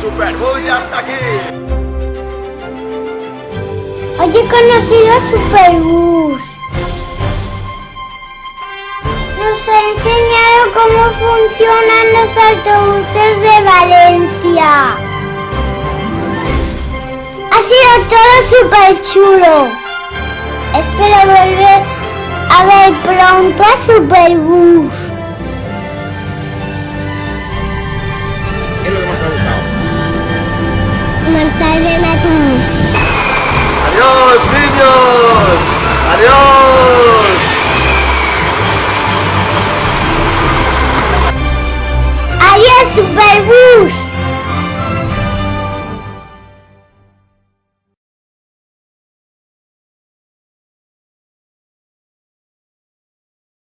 Superbus ya está aquí. Hoy he conocido a Superbus. Nos ha enseñado cómo funcionan los autobuses de Valencia. Ha sido todo súper chulo. Espero volver a ver pronto a Superbus. ¿Qué es lo que más te ha gustado? Montar en autobús. ¡Adiós, niños! ¡Adiós! ¡Adiós, Superbus!